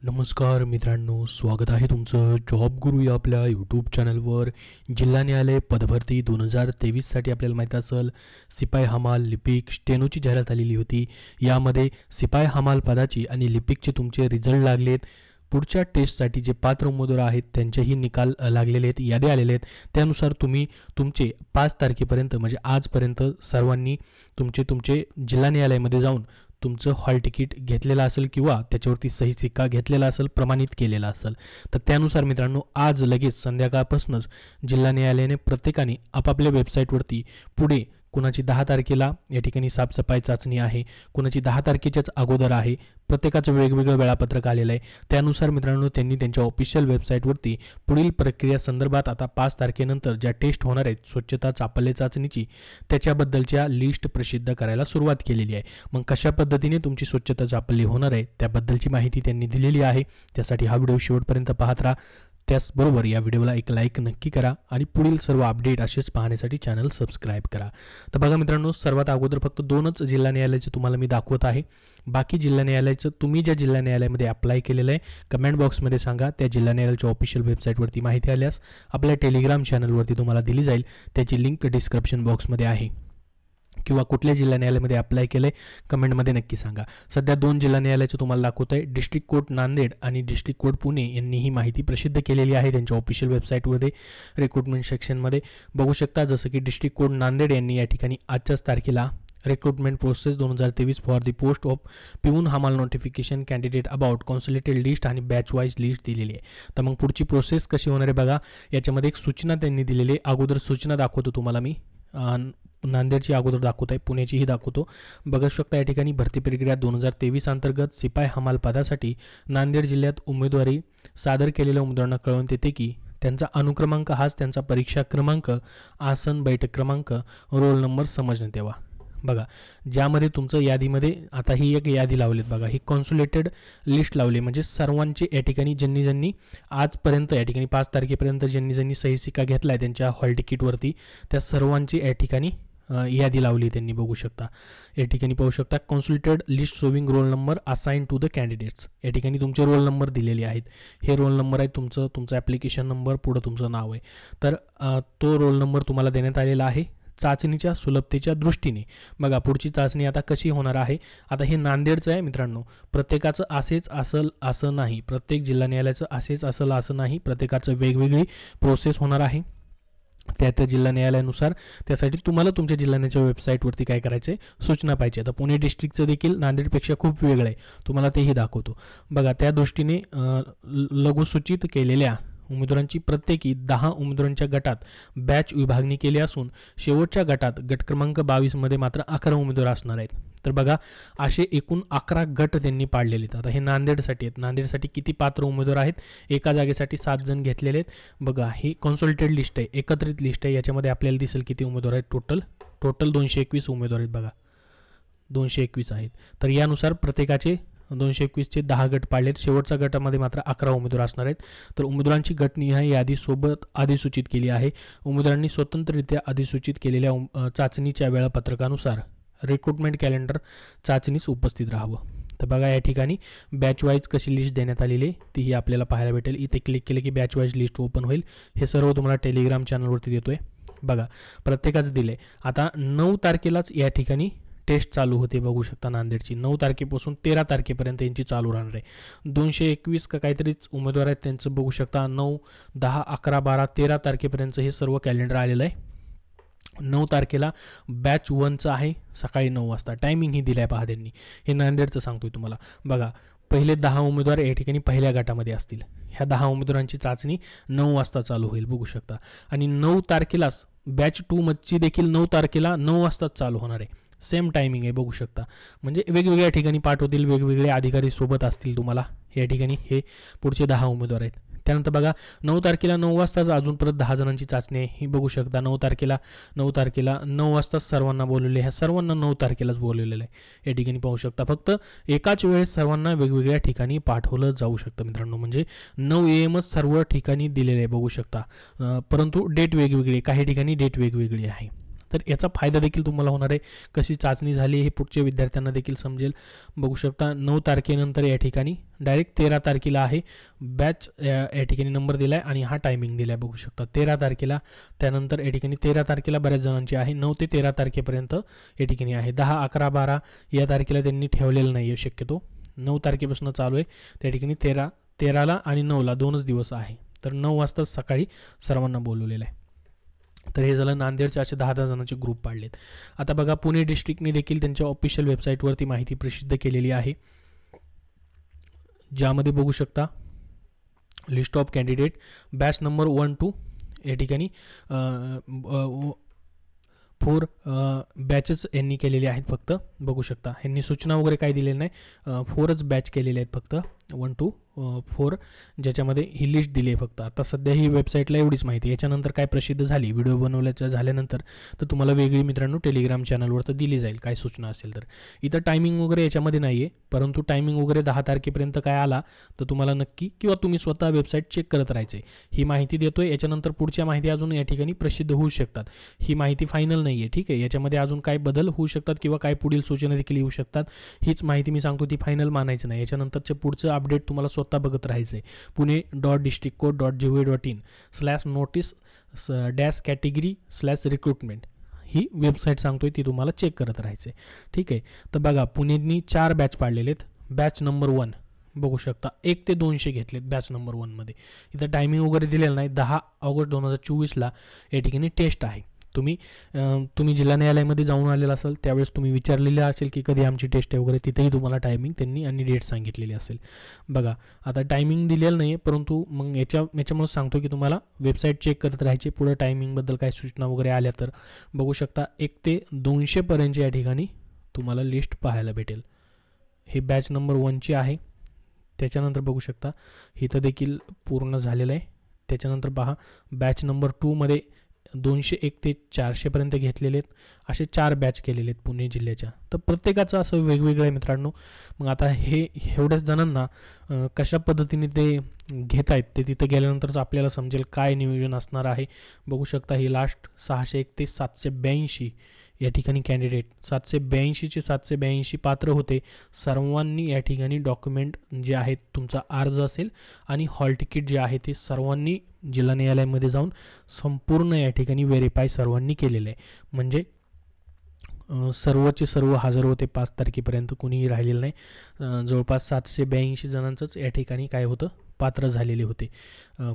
नमस्कार मित्रांनो, स्वागत आहे तुमचं जॉब गुरु या आपल्या यूट्यूब चॅनलवर। जिल्हा न्यायालय पदभरती 2023साठी आपल्याला माहीत असेल सिपाई हमाल लिपिक स्टेनोची जाहिरात आलेली होती। यामध्ये सिपाई हमाल पदाची आणि लिपिकचे तुमचे रिझल्ट लागलेत। पुढच्या टेस्टसाठी जे पात्र उमेदवार आहेत त्यांचेही निकाल लागलेले आहेत, यादी आलेले आहेत। त्यानुसार तुम्ही तुमचे 5 तारखेपर्यंत म्हणजे आजपर्यंत सर्वांनी तुमचे जिल्हा न्यायालयामध्ये जाऊन तुमचं हॉल तिकीट घेतलेलं असेल किंवा त्याच्यावरती सही सिक्का घेतलेला असेल, प्रमाणित केलेला असेल, तर त्यानुसार मित्रांनो आज लगेच संध्याकाळपासूनच जिल्हा न्यायालयाने प्रत्येकाने आपापल्या वेबसाईटवरती पुढे कुणाची 10 तारखेला या ठिकाणी साफसफाई चाचणी आहे, कुणाची 10 तारखेच्याच अगोदर आहे, प्रत्येकाचं वेगवेगळं वेळापत्रक आलेलं आहे। त्यानुसार मित्रांनो त्यांनी त्यांच्या ऑफिशियल वेबसाईटवरती पुढील प्रक्रिया संदर्भात आता 5 तारखेनंतर ज्या टेस्ट होणार आहेत स्वच्छता चापल्य चाचणीची त्याच्याबद्दलच्या लिस्ट प्रसिद्ध करायला सुरुवात केलेली आहे। मग कशा पद्धतीने तुमची स्वच्छता चापल्य होणार आहे त्याबद्दलची माहिती त्यांनी दिलेली आहे। त्यासाठी हा व्हिडिओ शेवटपर्यंत पाहत राहा। त्याचबरोबर या व्हिडिओला एक लाईक नक्की करा आणि पुढील सर्व अपडेट असेच पाहण्यासाठी चॅनल सबस्क्राईब करा। तर बघा मित्रांनो, सर्वात अगोदर फक्त 2च जिल्हा न्यायालयाचे तुम्हाला मी दाखवत आहे। बाकी जिल्हा न्यायालयाचं तुम्ही ज्या जिल्हा न्यायालयामध्ये अप्लाय केलेलं आहे कमेंट बॉक्समध्ये सांगा। त्या जिल्हा न्यायालयाच्या ऑफिशियल वेबसाईटवरती माहिती आल्यास आपल्या टेलिग्राम चॅनलवरती तुम्हाला दिली जाईल, त्याची लिंक डिस्क्रिप्शन बॉक्समध्ये आहे। किंवा कुठल्या जिल्हा न्यायालयामध्ये अप्लाय केले कमेंटमध्ये नक्की सांगा। सध्या 2 जिल्हा न्यायालयाचं तुम्हाला दाखवत आहे, डिस्ट्रिक्ट कोर्ट नांदेड आणि डिस्ट्रिक्ट कोर्ट पुणे यांनी ही माहिती प्रसिद्ध केलेली आहे त्यांच्या ऑफिशियल वेबसाईटमध्ये रिक्रुटमेंट सेक्शनमध्ये बघू शकता। जसं की डिस्ट्रिक्ट कोर्ट नांदेड यांनी या ठिकाणी आजच्याच तारखेला recruitment process 2023 for the post of पिऊन हमाल notification candidate about consolidated list आणि बॅच वाईज लिस्ट दिलेली आहे। तर मग पुढची प्रोसेस कशी होणार आहे बघा, याच्यामध्ये एक सूचना त्यांनी दिलेली आहे। अगोदर सूचना दाखवतो तुम्हाला मी, नांदेडची अगोदर दाखवत आहे, पुण्याचीही दाखवतो। बघू शकता या ठिकाणी भरती प्रक्रिया 2023 अंतर्गत सिपाई हमाल पदासाठी नांदेड जिल्ह्यात उमेदवारी सादर केलेल्या उमेदवारांना कळवण्यात येते की त्यांचा अनुक्रमांक हाच त्यांचा परीक्षा क्रमांक, आसन, बैठक क्रमांक, रोल नंबर समजण्यात यावा। बघा ज्यामध्ये तुमचं यादीमध्ये आता ही एक यादी लावलीत बघा, ही कॉन्सोलिडेटेड लिस्ट लावली म्हणजे सर्वांचे या ठिकाणी ज्यांनी आजपर्यंत या ठिकाणी 5 तारखेपर्यंत ज्यांनी सही सिक्का घेतला आहे त्यांच्या हॉल तिकीटवरती त्या सर्वांची या ठिकाणी यादी लावली त्यांनी। बघू शकता या ठिकाणी पाहू शकता consolidated list showing roll number assign to the candidates. या ठिकाणी तुमचे रोल नंबर दिलेले आहेत, हे रोल नंबर आहे तुमचा ॲप्लिकेशन नंबर, पुढं तुमचं नाव आहे। तर तो रोल नंबर तुम्हाला देण्यात आलेला आहे चाचणीच्या सुलभतेच्या दृष्टीने। बघा पुढची चाचणी आता कशी होणार आहे, आता हे नांदेडचं आहे मित्रांनो, प्रत्येकाचं असेच असेल असं नाही, प्रत्येक जिल्हा न्यायालयाचं असेच असेल असं नाही, प्रत्येकाचं वेगवेगळी प्रोसेस होणार आहे त्या जिल्हा न्यायालयानुसार। त्यासाठी तुम्हाला तुमच्या जिल्हा न्यायालयाच्या वेबसाईटवरती काय करायचं आहे, सूचना पाहिजे। आता पुणे डिस्ट्रिक्टचं देखील नांदेडपेक्षा खूप वेगळं आहे, तुम्हाला तेही दाखवतो। बघा त्या दृष्टीने लघुसूचित केलेल्या उमेदवारांची प्रत्येकी 10 उमेदवारांच्या गटात बॅच विभागणी केली असून शेवटच्या गटात गट क्रमांक 22 मध्ये मात्र 11 उमेदवार असणार आहेत। तर बघा असे एकूण 11 गट त्यांनी पाडलेले आहेत। आता हे नांदेडसाठी आहेत, नांदेडसाठी किती पात्र उमेदवार आहेत, एका जागेसाठी 7 जण घेतलेले आहेत। बघा ही कॉन्सोलिडेटेड लिस्ट आहे, एकत्रित लिस्ट आहे, याच्यामध्ये आपल्याला दिसेल किती उमेदवार आहेत, टोटल 221 उमेदवार आहेत। बघा 221 आहेत। तर यानुसार प्रत्येकाचे 221चे 10 गट पाडलेत, शेवटच्या गटामध्ये मात्र 11 उमेदवार असणार आहेत। तर उमेदवारांची गटनिहाय यादी सोबत अधिसूचित केली आहे। उमेदवारांनी स्वतंत्ररित्या अधिसूचित केलेल्या चाचणीच्या वेळापत्रकानुसार रिक्रुटमेंट कॅलेंडर चाचणीस उपस्थित राहावं। तर बघा या ठिकाणी बॅच वाईज कशी लिस्ट देण्यात आलेली आहे तीही आपल्याला पाहायला भेटेल। इथे क्लिक केलं की बॅच वाईज लिस्ट ओपन होईल, हे सर्व तुम्हाला टेलिग्राम चॅनलवरती देतोय। बघा प्रत्येकाच दिले। आता 9 तारखेलाच या ठिकाणी टेस्ट चालू होते, बघू शकता नांदेडची 9 तारखेपासून 13 तारखेपर्यंत यांची चालू राहणार आहे। 221 का काहीतरीच उमेदवार आहेत त्यांचं बघू शकता, 9, 10, 11, 12, 13 तारखेपर्यंत हे सर्व कॅलेंडर आलेलं आहे। 9 तारखेला बॅच 1चं आहे, सकाळी 9 वाजता टायमिंग ही दिलाय पहा त्यांनी, हे नांदेडचं सांगतोय तुम्हाला। बघा पहिले 10 उमेदवार या ठिकाणी पहिल्या गटामध्ये असतील, ह्या 10 उमेदवारांची चाचणी 9 वाजता चालू होईल, बघू शकता। आणि 9 तारखेलाच बॅच 2 मधची देखील 9 तारखेला 9 वाजताच चालू होणार आहे, सेम टायमिंग आहे, बघू शकता। म्हणजे वेगवेगळ्या ठिकाणी पाठवतील, वेगवेगळे अधिकारी सोबत असतील तुम्हाला। या ठिकाणी हे पुढचे 10 उमेदवार आहेत। त्यानंतर बघा 9 तारखेला 9 वाजताच अजून परत 10 जणांची चाचणी आहे, ही बघू शकता। 9 तारखेला 9 वाजताच सर्वांना बोलवले, ह्या सर्वांना 9 तारखेलाच बोलवलेलं आहे। या ठिकाणी पाहू शकता फक्त एकाच वेळेस सर्वांना वेगवेगळ्या ठिकाणी पाठवलं जाऊ शकतं मित्रांनो, म्हणजे 9 AM सर्व ठिकाणी दिलेले आहे, बघू शकता। परंतु डेट वेगवेगळी, काही ठिकाणी डेट वेगवेगळी आहे। तर याचा फायदा देखील तुम्हाला होणार आहे. कशी चाचणी झाली हे पुढच्या विद्यार्थ्यांना देखील समजेल. बघू शकता 9 तारखेनंतर या ठिकाणी डायरेक्ट 13 तारखेला आहे बॅच, या ठिकाणी नंबर दिला आहे आणि हा टायमिंग दिला आहे. बघू शकता 13 तारखेला, त्यानंतर या ठिकाणी 13 तारखेला बऱ्याच जणांची आहे, 9 ते 13 तारखेपर्यंत या ठिकाणी आहे. 10, 11, 12 या तारखेला त्यांनी ठेवलेलं नाही आहे शक्यतो. 9 तारखेपासून चालू आहे, त्या ठिकाणी 13ला आणि 9ला 2च दिवस आहे. तर 9 वाजता सकाळी सर्वांना बोलवलेलं आहे. तर हे झालं नांदेडचे असे 10-10 जणांचे ग्रुप पाडलेत. आता बघा पुणे डिस्ट्रिक्टने देखील त्यांच्या ऑफिशियल वेबसाईटवरती माहिती प्रसिद्ध केलेली आहे, ज्यामध्ये बघू शकता list of candidate batch number 1-2 या ठिकाणी 4 बॅचेस यांनी केलेले आहेत. फक्त बघू शकता यांनी सूचना वगैरे काही दिलेली नाही, 4च बॅच केलेले आहेत फक्त 1 to 4, ज्याच्यामध्ये ही लिस्ट दिली आहे फक्त. आता सध्या ही वेबसाईटला एवढीच माहिती. याच्यानंतर काय प्रसिद्ध झाली व्हिडिओ बनवल्याच्या झाल्यानंतर तर तुम्हाला वेगळी मित्रांनो टेलिग्राम चॅनलवर तर दिली जाईल काय सूचना असेल तर. इथं टायमिंग वगैरे याच्यामध्ये नाही आहे, परंतु टायमिंग वगैरे 10 तारखेपर्यंत काय आला तर तुम्हाला नक्की किंवा तुम्ही स्वतः वेबसाईट चेक करत राहायचे. ही माहिती देतोय, याच्यानंतर पुढच्या माहिती अजून या ठिकाणी प्रसिद्ध होऊ शकतात. ही माहिती फायनल नाही आहे, ठीक आहे. याच्यामध्ये अजून काय बदल होऊ शकतात किंवा काय पुढील सूचना देखील येऊ शकतात. हीच माहिती मी सांगतो, ती फायनल मानायचं नाही. याच्यानंतरचे पुढचं अपडेट तुम्हाला स्वतः बघत राहायचं आहे. pune.districtcode.gov.in/notice-category/recruitment ही वेबसाईट सांगतोय, ती तुम्हाला चेक करत राहायचं आहे, ठीक आहे. तर बघा पुणेनी 4 बॅच पाडलेले आहेत. बॅच नंबर 1 बघू शकता 1 ते 200 घेतलेत बॅच नंबर 1मध्ये. इथं टायमिंग वगैरे दिलेलं नाही. 10 ऑगस्ट 2024ला या ठिकाणी टेस्ट आहे. तुम्ही जिल्हा न्यायालयामध्ये जाऊन आलेला असेल त्यावेळेस तुम्ही विचारलेलं असेल की कधी आमची टेस्ट आहे वगैरे, तिथेही तुम्हाला टायमिंग त्यांनी आणि डेट सांगितलेली असेल. बघा आता टायमिंग दिलेलं नाही आहे, परंतु मग याच्यामुळे सांगतो की तुम्हाला वेबसाईट चेक करत राहायची. पुढे टायमिंगबद्दल काही सूचना वगैरे आल्या तर बघू शकता 1 ते 200 पर्यंत या ठिकाणी तुम्हाला लिस्ट पाहायला भेटेल. ही बॅच नंबर 1ची आहे. त्याच्यानंतर बघू शकता इथं देखील पूर्ण झालेलं आहे. त्याच्यानंतर पहा बॅच नंबर 2मध्ये 201 ते 400 पर्यंत घेतलेले आहेत. असे 4 बॅच केलेले आहेत पुणे जिल्ह्याच्या. तर प्रत्येकाचं असं वेगवेगळं आहे मित्रांनो. मग आता हे एवढ्याच जणांना कशा पद्धतीने ते घेत आहेत ते तिथे गेल्यानंतरच आपल्याला समजेल काय नियोजन असणार आहे. बघू शकता ही लास्ट 601 ते 782 या ठिकाणी कॅन्डिडेट, 782चे 782 पात्र होते. सर्वांनी या ठिकाणी डॉक्युमेंट जे आहेत, तुमचा अर्ज असेल आणि हॉल तिकीट जे आहे ते सर्वांनी जिल्हा न्यायालयामध्ये जाऊन संपूर्ण या ठिकाणी व्हेरीफाय सर्वांनी केलेलं आहे. म्हणजे सर्वचे सर्व हजर होते 5 तारखेपर्यंत, कुणीही राहिलेलं नाही. जवळपास 782 जणांचंच या ठिकाणी काय होतं, पात्र झालेले होते.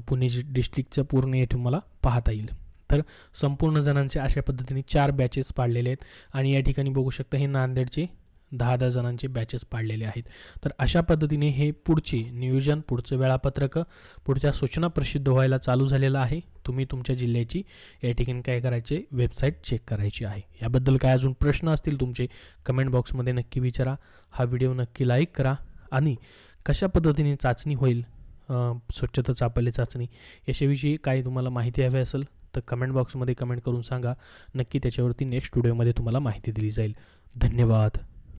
पुणे डिस्ट्रिक्टचं पूर्ण हे तुम्हाला पाहता येईल. तर संपूर्ण जणांचे अशा पद्धतीने 4 बॅचेस पाडलेले आहेत आणि या ठिकाणी बघू शकता हे नांदेडचे 10-10 जणांचे बॅचेस पाडलेले आहेत. तर अशा पद्धतीने हे पुढचे नियोजन, पुढचं वेळापत्रक, पुढच्या सूचना प्रसिद्ध व्हायला चालू झालेलं आहे. तुम्ही तुमच्या जिल्ह्याची या ठिकाणी काय करायचे, वेबसाईट चेक करायची आहे. याबद्दल काय अजून प्रश्न असतील तुमचे कमेंट बॉक्समध्ये नक्की विचारा. हा व्हिडिओ नक्की लाईक करा आणि कशा पद्धतीने चाचणी होईल, स्वच्छता चाचणी याच्याविषयी काही तुम्हाला माहिती हवी असेल तर कमेंट बॉक्समध्ये कमेंट करून सांगा. नक्की त्याच्यावरती नेक्स्ट व्हिडिओमध्ये तुम्हाला माहिती दिली जाईल. धन्यवाद.